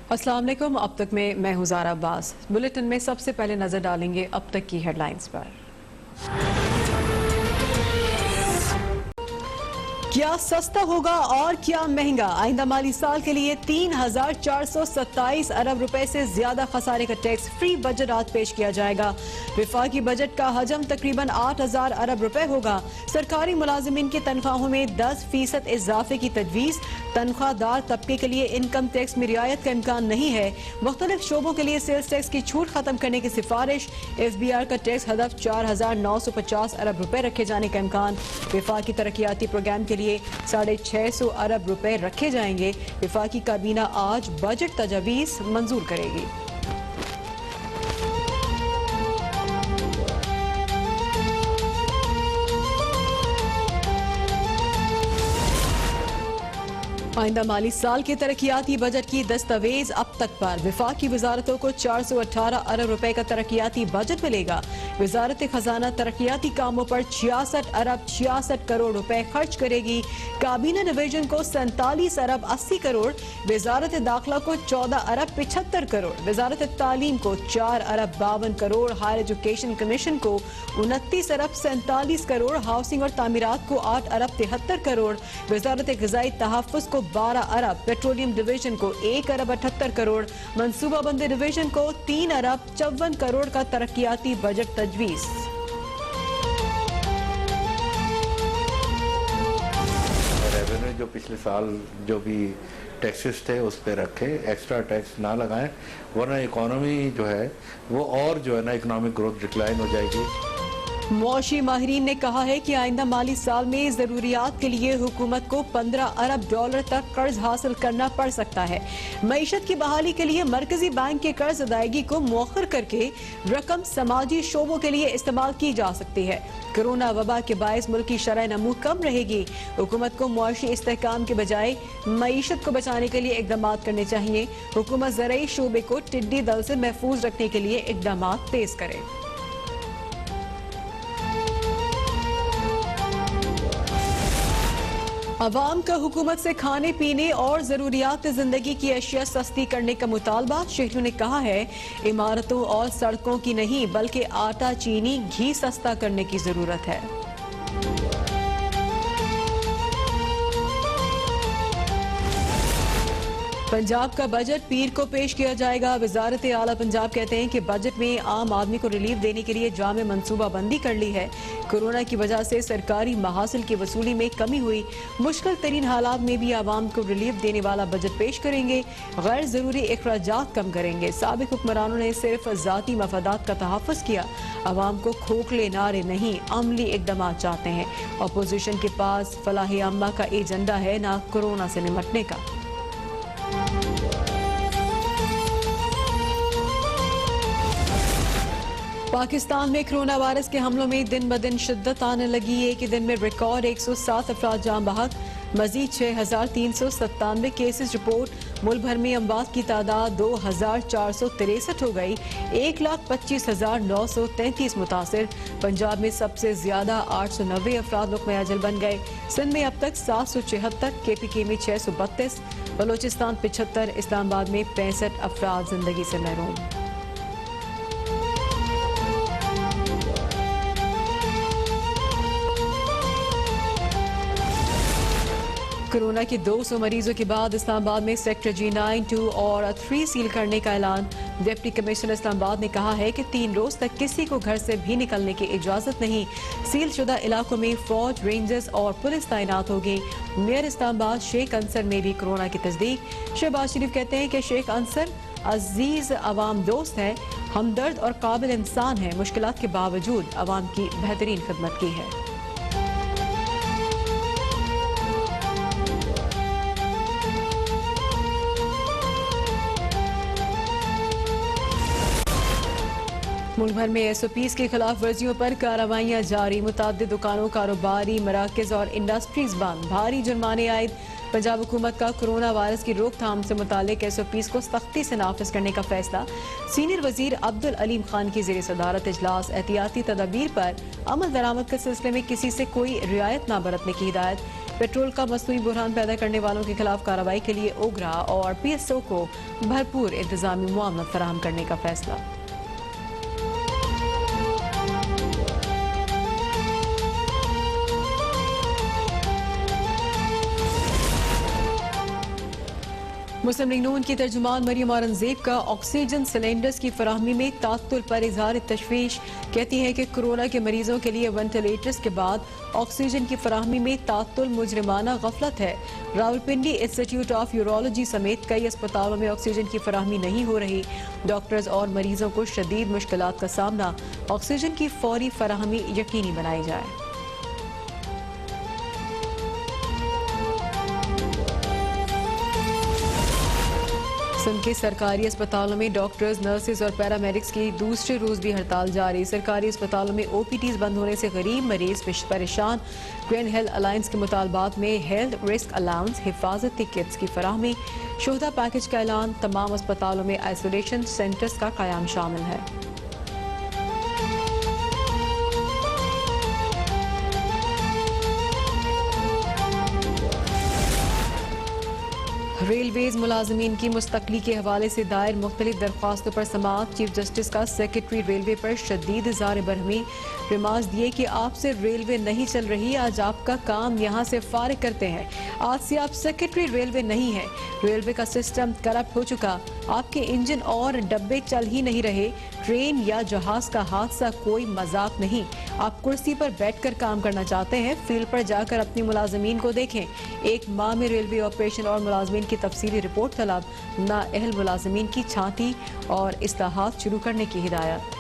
अस्सलाम वालेकुम। अब तक में मैं हूं ज़ारा अब्बास। बुलेटिन में सबसे पहले नजर डालेंगे अब तक की हेडलाइंस पर। क्या सस्ता होगा और क्या महंगा? आइंदा माली साल के लिए 3,427 अरब रुपए से ज्यादा खसारे का टैक्स फ्री बजट आज पेश किया जाएगा। विफाकी बजट का हजम तकरीबन 8,000 अरब रुपए होगा। सरकारी मुलाजिमीन की तनख्वाहों में 10% इजाफे की तजवीज़। तनख्वाहदार तबके के लिए इनकम टैक्स में रियायत का इम्कान नहीं है। मुख्तलिफ शोबों के लिए सेल्स टैक्स की छूट खत्म करने की सिफारिश। FBR का टैक्स हदफ 4,950 अरब रुपए रखे जाने का इम्कान। विफाकी तरक्याती प्रोग्राम के लिए 650 अरब रुपए रखे जाएंगे। विफाकी काबीना आज बजट तजावीज़ मंजूर करेगी। आइंदा माली साल के तरक्याती बजट की दस्तावेज अब तक पर। विफाकी वजारतों को 418 अरब रुपए का तरक्याती बजट मिलेगा। वजारत खजाना तरक्याती कामों पर 66 अरब 66 करोड़ रुपए खर्च करेगी। काबीना डिवीजन को 47 अरब 80 करोड़, वजारत दाखिला को 14 अरब 75 करोड़, वजारत तालीम को 4 अरब 52 करोड़, हायर एजुकेशन कमीशन को 29 अरब 47 करोड़, हाउसिंग और तामीरात को 8 अरब 73 करोड़, वजारत ग़िज़ाई तहफ़्फ़ुज़ को 12 अरब, पेट्रोलियम डिवीजन को 1 अरब 78 करोड़, मनसूबाबंदी डिवीजन को 3 अरब 54 करोड़ का तरक्याती बजट तजवीज़। रेवेन्यू जो पिछले साल जो भी टैक्सेस थे उस पे रखे, एक्स्ट्रा टैक्स ना लगाएं, वरना इकोनॉमी जो है वो और जो है ना इकोनॉमिक ग्रोथ डिक्लाइन हो जाएगी। मुआशी माहिरीन ने कहा है कि आइंदा माली साल में जरूरियात के लिए हुकूमत को 15 अरब डॉलर तक कर्ज हासिल करना पड़ सकता है। मईशत की बहाली के लिए मरकजी बैंक के कर्ज अदायगी को मौखर करके रकम समाजी शोबों के लिए इस्तेमाल की जा सकती है। कोरोना वबा के बायस मुल्क की शरह नमू कम रहेगी। हुकूमत को मुआशी इस्तेहकाम के बजाय मईशत को बचाने के लिए इकदाम करने चाहिए। हुकूमत ज़राई शोबे को टिड्डी दल से महफूज रखने के लिए इकदाम तेज करे। अवाम का हुकूमत से खाने पीने और जरूरियात जिंदगी की अशिया सस्ती करने का मुतालबा। शहरियों ने कहा है इमारतों और सड़कों की नहीं बल्कि आटा, चीनी, घी सस्ता करने की जरूरत है। पंजाब का बजट पीर को पेश किया जाएगा। वजारत आला पंजाब कहते हैं कि बजट में आम आदमी को रिलीफ देने के लिए जामे मनसूबा बंदी कर ली है। कोरोना की वजह से सरकारी महासिल की वसूली में कमी हुई। मुश्किल तरीन हालात में भी आवाम को रिलीफ देने वाला बजट पेश करेंगे। गैर जरूरी अखराजात कम करेंगे। साबिक हुक्मरानों ने सिर्फ जाती मफादात का तहफ़्फ़ुज़ किया। आवाम को खोखले नारे नहीं, अमली इकदाम चाहते हैं। अपोजिशन के पास फलाह अम्मा का एजेंडा है, ना कोरोना से निपटने का। पाकिस्तान में कोरोना वायरस के हमलों में दिन ब दिन शिद्दत आने लगी। एक ही दिन में रिकॉर्ड 107 अफराद जान बहक, मजीद 6,397 केसेस रिपोर्ट। मुल्क भर में अमवात की तादाद 2,463 हो गई। 1,25,933 मुतासिर। पंजाब में सबसे ज्यादा 890 अफराद लुक़्मा अजल बन गए। सिंध में अब तक 776, KPK में 632, बलोचिस्तान 75, इस्लामाबाद में 65 अफराद जिंदगी से महरूम। कोरोना के 200 मरीजों के बाद इस्लामाबाद में सेक्टर G9, 2 और 3 सील करने का ऐलान। डिप्टी कमिश्नर इस्लामाबाद ने कहा है कि 3 रोज तक किसी को घर से भी निकलने की इजाजत नहीं। सील शुदा इलाकों में फौज, रेंजर्स और पुलिस तैनात होगी। मेयर इस्लामाबाद शेख अंसर में भी कोरोना की तस्दीक। शहबाज शरीफ कहते हैं कि शेख अंसर अजीज अवाम दोस्त है, हमदर्द और काबिल इंसान है। मुश्किलात के बावजूद अवाम की बेहतरीन खिदमत की है। मुल्क भर में SOPs के खिलाफ वर्जियों पर कार्रवाइयां जारी। मुताद्दिद दुकानों, कारोबारी मराकज और इंडस्ट्रीज बंद। भारी जुर्माने आयद। पंजाब हुकूमत का कोरोना वायरस की रोकथाम से मुतालिक SOPs को सख्ती से नाफिज करने का फैसला। सीनियर वजीर अब्दुल अलीम खान की ज़ेर सदारत इजलास। एहतियाती तदाबीर पर अमल दरामद के सिलसिले में किसी से कोई रियायत न बरतने की हिदायत। पेट्रोल का मसनूई बुरहान पैदा करने वालों के खिलाफ कार्रवाई के लिए ओगरा और PSO को भरपूर इंतजामी मुआवनत फराहम करने का फैसला। मुस्लिम लीग नून की तर्जुमान मरियम औरंगजेब का ऑक्सीजन सिलेंडर्स की फराहमी में तात्तुल पर इजहार तशवीश। कहती है कि कोरोना के मरीजों के लिए वेंटिलेटर्स के बाद ऑक्सीजन की फराहमी में तात्तुल मुजरिमाना गफलत है। रावलपिंडी इंस्टीट्यूट ऑफ यूरोलॉजी समेत कई अस्पतालों में ऑक्सीजन की फराहमी नहीं हो रही। डॉक्टर्स और मरीजों को शदीद मुश्किलात का सामना। ऑक्सीजन की फौरी फराहमी यकीनी बनाई जाए। सिंध के सरकारी अस्पतालों में डॉक्टर्स, नर्सेज और पैरामेडिक्स की दूसरे रोज भी हड़ताल जारी। सरकारी अस्पतालों में OPTs बंद होने से गरीब मरीज परेशान। ग्रैंड हेल्थ अलायंस के मुतालबात में हेल्थ रिस्क अलाउंस, हिफाजती किट्स की फराहमी, शोहदा पैकेज का ऐलान। तमाम अस्पतालों में आइसोलेशन सेंटर्स का कयाम शामिल है। रेलवेज मुलाजमीन की मुस्तकली के हवाले से दायर मुख्तलिफ दरख्वास्तों पर समाअत। चीफ जस्टिस का सेक्रेटरी रेलवे पर शदीद इज़हार बरहमी। रिमार्क्स दिए कि आपसे रेलवे नहीं चल रही, आज आपका काम यहाँ से फारिग करते हैं। आज से आप सेक्रेटरी रेलवे नहीं है। रेलवे का सिस्टम करप्ट हो चुका। आपके इंजन और डब्बे चल ही नहीं रहे। ट्रेन या जहाज का हादसा कोई मजाक नहीं। आप कुर्सी पर बैठकर काम करना चाहते हैं, फील्ड पर जाकर अपनी मुलाजमीन को देखें। एक माह में रेलवे ऑपरेशन और मुलाजमीन की तफसीली रिपोर्ट तलब। नाअहल मुलाजमीन की छांटी और इस्लाहात शुरू करने की हिदायत।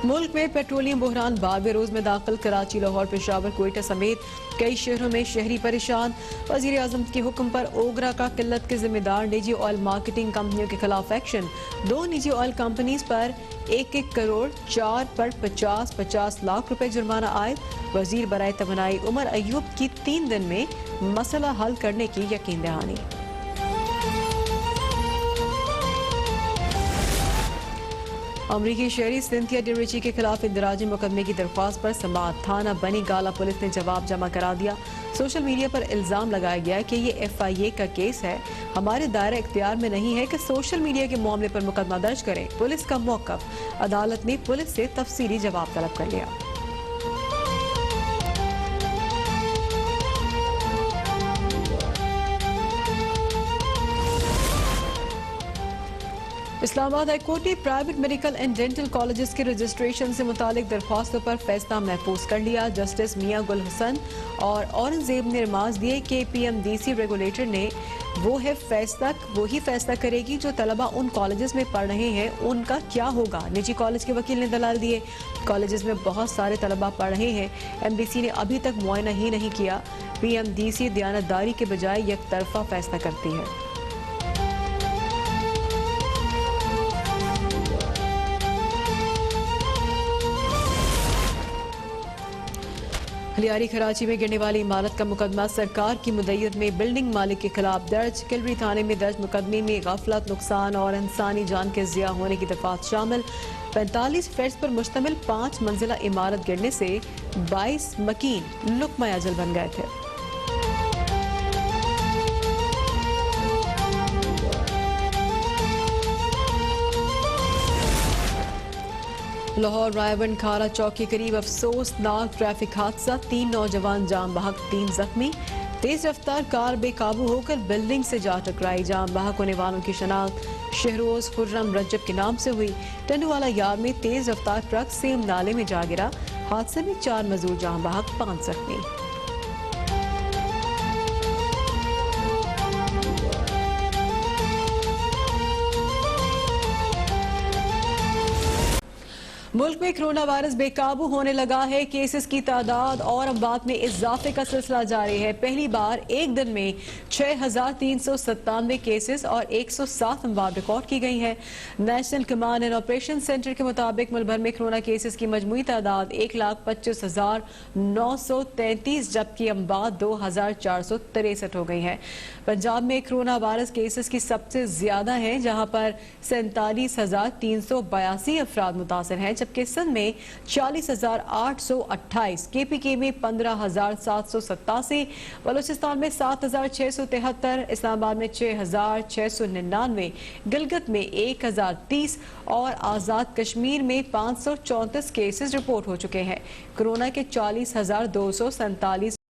मुल्क में पेट्रोलियम बहरान 12वें रोज में दाखिल। कराची, लाहौर, पेशावर, क्वेटा समेत कई शहरों में शहरी परेशान। वजीर आजम के हुक्म पर ओगरा का किल्लत के जिम्मेदार निजी ऑयल मार्केटिंग कंपनियों के खिलाफ एक्शन। 2 निजी ऑयल कंपनीज पर 1-1 करोड़, 4 पर 50-50 लाख रुपए जुर्माना आयद। वजीर बराए तवानाई उमर अयूब की 3 दिन में मसला हल करने की यकीन दहानी। अमरीकी शहरी सिंथिया डिरिची के खिलाफ इंदराजी मुकदमे की दरख्वास्त पर समाअत। थाना बनी गाला पुलिस ने जवाब जमा करा दिया। सोशल मीडिया पर इल्जाम लगाया गया कि ये FIA का केस है, हमारे दायरा इख्तियार में नहीं है कि सोशल मीडिया के मामले पर मुकदमा दर्ज करें। पुलिस का मौक़िफ़। अदालत ने पुलिस से तफसीली जवाब तलब कर लिया। इस्लामाबाद हाई कोर्ट ने private medical and dental colleges के रजिस्ट्रेशन से मुतालिक दरख्वास्तों पर फैसला महफूज कर लिया। जस्टिस मियां गुल हसन और औरंगजेब ने रिमार्क्स दिए कि PMDC रेगुलेटर ने वही फैसला करेगी जो तलबा उन कॉलेजेस में पढ़ रहे हैं उनका क्या होगा। निजी कॉलेज के वकील ने दलाल दिए। कॉलेजेस में बहुत सारे तलबा पढ़ रहे हैं, MDC ने अभी तक मुआयना ही नहीं किया। PMDC दयानतदारी के बजाय एक तरफा फैसला करती है। लियारी कराची में गिरने वाली इमारत का मुकदमा सरकार की मुद्दत में बिल्डिंग मालिक के खिलाफ दर्ज। किलरी थाने में दर्ज मुकदमे में गफलत, नुकसान और इंसानी जान के ज़िया होने की दफात शामिल। 45 फ्लैट्स पर मुश्तमिल 5 मंजिला इमारत गिरने से 22 मकीन लुकमा अजल बन गए थे। लाहौर रायवन खारा चौक के करीब अफसोसनाक ट्रैफिक हादसा। 3 नौजवान जाम बहक, 3 जख्मी। तेज रफ्तार कार बेकाबू होकर बिल्डिंग से जा टकराई। जाम बहक होने वालों की शनाख्त शहरोज खुर्रम रजब के नाम से हुई। टंडवाला यार्ड में तेज रफ्तार ट्रक सेम नाले में जा गिरा। हादसे में 4 मजदूर जाम बहक, 5 जख्मी। मुल्क में कोरोना वायरस बेकाबू होने लगा है। केसेस की तादाद और अमवात में इजाफे का सिलसिला जारी है। पहली बार एक दिन में 6,397 केसेस और 107 अमवात रिकॉर्ड की गई है। National command and operation centre के मुताबिक मुल्क भर में कोरोना केसेस की मजमूई तादाद 1,25,933 जबकि अमवात 2,463 हो गई है। पंजाब में कोरोना वायरस केसेस की सबसे ज्यादा है, जहां पर 47,382 अफराद मुतासर हैं, जबकि सिंध में 40,828, KPK में 15,787, बलूचिस्तान में 7,673, इस्लामाबाद में 6,699, गिलगित में 1,030 और आज़ाद कश्मीर में 534 केसेस रिपोर्ट हो चुके हैं। कोरोना के 40,247